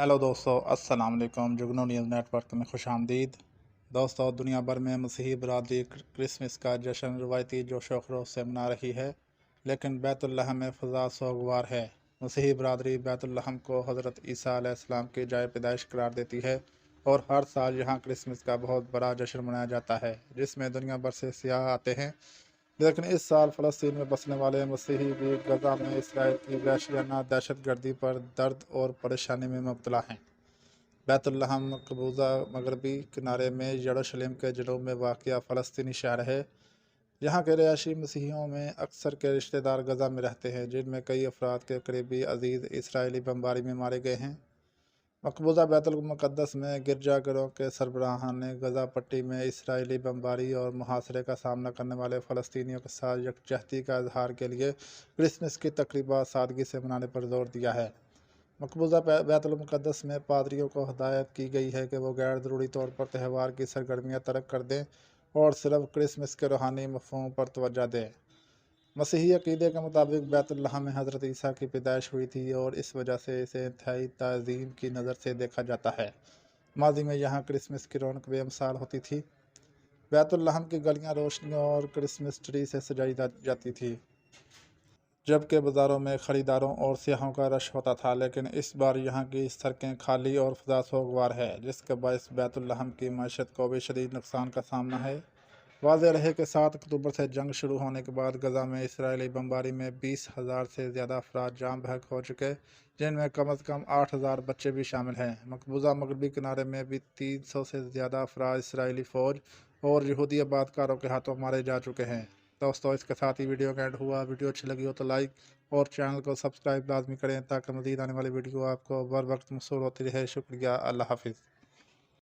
Hello दोस्तों, अस्सलाम वालेकुम। जुगनू न्यूज़ नेटवर्क में खुश आमदीद। दोस्तों, दुनिया भर में मसीही बरादरी क्रिसमस का जश्न रवायती जोश व खरोश से मना रही है, लेकिन बैतुल्लहम में फ़ज़ा सोगवार है। मसीही बरादरी बैतुल्लहम को हज़रत ईसा अलैहिस्सलाम की जाए पैदाइश करार देती है और हर साल यहाँ क्रिसमस का बहुत बड़ा जश्न मनाया जाता है, जिसमें दुनिया भर से सियाह आते हैं। लेकिन इस साल फ़लस्तीन में बसने वाले मसीही भी गजा में इसराइल की वहशियाना दहशतगर्दी पर दर्द और परेशानी में मुब्तला हैं। बैतुल्लहम मकबूजा मगरबी किनारे में यरूशलेम के जनूब में वाक़िया फ़लस्तीनी शहर है। यहाँ के रिहायशी मसीहियों में अक्सर के रिश्तेदार गजा में रहते हैं, जिनमें कई अफराद के करीबी अजीज़ इसराइली बमबारी में मारे गए हैं। मकबूजा बैतुल मुक़द्दस में गिरजाघरों के सरबराहान ने गजा पट्टी में इसराइली बमबारी और मुहासरे का सामना करने वाले फ़लस्तीनियों के साथ यकजहती का इजहार के लिए क्रिसमस की तकरीबा सादगी से मनाने पर जोर दिया है। मकबूजा बैतुल मुक़द्दस में पादरियों को हदायत की गई है कि वो गैर ज़रूरी तौर पर त्यौहार की सरगर्मियाँ तर्क कर दें और सिर्फ क्रिसमस के रूहानी मफ़हूम पर तवज्जो दें। मसीही अक़ीदे के मुताबिक बैतुल्लहम में हज़रत ईसा की पैदाइश हुई थी और इस वजह से इसे इंतहाई ताज़ीम की नज़र से देखा जाता है। माजी में यहाँ क्रिसमस की रौनक बेमिसाल होती थी। बैतुल्लहम की गलियाँ रोशनियों और क्रिसमस ट्री से सजाई जाती थी, जबकि बाज़ारों में ख़रीदारों और सियाहों का रश होता था। लेकिन इस बार यहाँ की सड़कें खाली और फ़ज़ा सोगवार है, जिसके बायस बैतुल्लहम की मईशत को भी शदीद नुकसान का सामना है। वाज़ेह रहे कि 7 अक्टूबर से जंग शुरू होने के बाद गजा में इसराइली बमबारी में 20,000 से ज़्यादा अफराद जाम बहक हो चुके, जिनमें कम अज़ कम 8,000 बच्चे भी शामिल हैं। मकबूजा मगरबी किनारे में भी 300 से ज़्यादा अफराद इसराइली फ़ौज और यहूदी आबादकारों के हाथों मारे जा चुके हैं। दोस्तों, इसके साथ ही वीडियो का एंड हुआ। वीडियो अच्छी लगी हो तो लाइक और चैनल को सब्सक्राइब लाजमी करें ताकि मज़ीद आने वाली वीडियो आपको बर वक्त मौसूल होती रहे। शुक्रिया। अल्लाह हाफिज़।